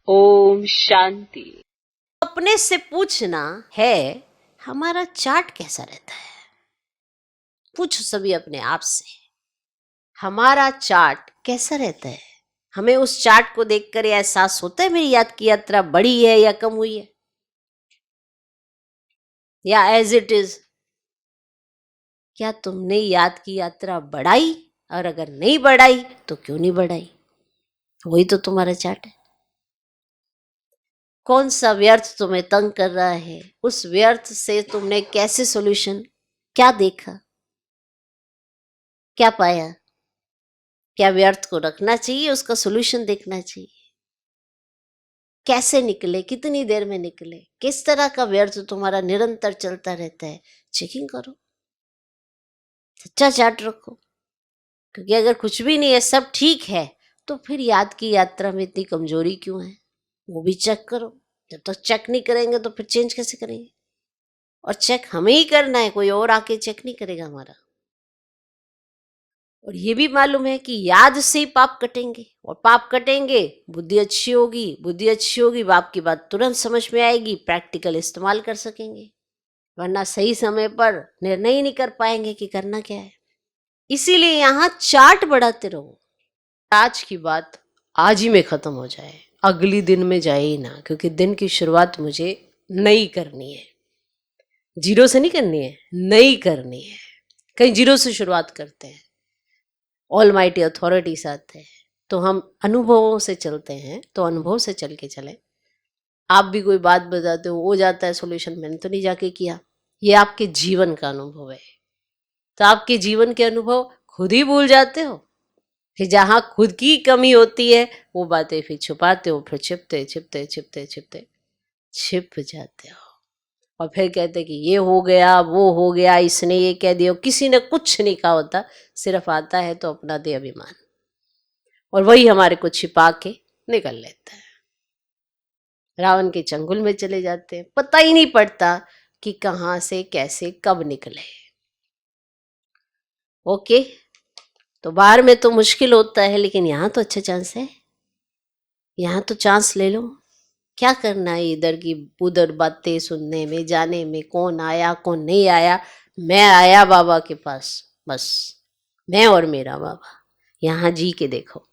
ओम शांति। अपने से पूछना है हमारा चार्ट कैसा रहता है। पूछो सभी अपने आप से, हमारा चार्ट कैसा रहता है। हमें उस चार्ट को देखकर एहसास होता है मेरी याद की यात्रा बढ़ी है या कम हुई है, या एज इट इज। क्या तुमने याद की यात्रा बढ़ाई, और अगर नहीं बढ़ाई तो क्यों नहीं बढ़ाई? वही तो तुम्हारा चार्ट है। कौन सा व्यर्थ तुम्हें तंग कर रहा है, उस व्यर्थ से तुमने कैसे सॉल्यूशन, क्या देखा, क्या पाया? क्या व्यर्थ को रखना चाहिए, उसका सॉल्यूशन देखना चाहिए। कैसे निकले, कितनी देर में निकले, किस तरह का व्यर्थ तुम्हारा निरंतर चलता रहता है, चेकिंग करो। सच्चा चार्ट रखो, क्योंकि अगर कुछ भी नहीं है, सब ठीक है, तो फिर याद की यात्रा में इतनी कमजोरी क्यों है, वो भी चेक करो। जब तक चेक नहीं करेंगे तो फिर चेंज कैसे करेंगे? और चेक हमें ही करना है, कोई और आके चेक नहीं करेगा हमारा। और ये भी मालूम है कि याद से ही पाप कटेंगे, और पाप कटेंगे बुद्धि अच्छी होगी, बुद्धि अच्छी होगी बाप की बात तुरंत समझ में आएगी, प्रैक्टिकल इस्तेमाल कर सकेंगे। वरना सही समय पर निर्णय ही नहीं कर पाएंगे कि करना क्या है। इसीलिए यहाँ चार्ट बढ़ाते रहो। आज की बात आज ही में खत्म हो जाए, अगली दिन में जाए ही ना, क्योंकि दिन की शुरुआत मुझे नई करनी है। जीरो से नहीं करनी है, नई करनी है। कहीं जीरो से शुरुआत करते हैं, ऑलमाइटी अथॉरिटी साथ है, तो हम अनुभवों से चलते हैं, तो अनुभव से चल के चले। आप भी कोई बात बताते हो जाता है सॉल्यूशन, मैंने तो नहीं जाके किया। ये आपके जीवन का अनुभव है, तो आपके जीवन के अनुभव खुद ही भूल जाते हो। फिर जहां खुद की कमी होती है वो बातें फिर छुपाते हो, फिर छिपते छिपते छिपते छिपते छिप जाते हो। और फिर कहते कि ये हो गया, वो हो गया, इसने ये कह दिया। किसी ने कुछ नहीं कहा होता, सिर्फ आता है तो अपना दे अभिमान, और वही हमारे को छिपा के निकल लेता है। रावण के चंगुल में चले जाते हैं, पता ही नहीं पड़ता कि कहाँ से कैसे कब निकले। ओके, तो बाहर में तो मुश्किल होता है, लेकिन यहाँ तो अच्छा चांस है। यहाँ तो चांस ले लो। क्या करना है इधर की उधर बातें सुनने में, जाने में, कौन आया कौन नहीं आया। मैं आया बाबा के पास, बस मैं और मेरा बाबा। यहाँ जी के देखो।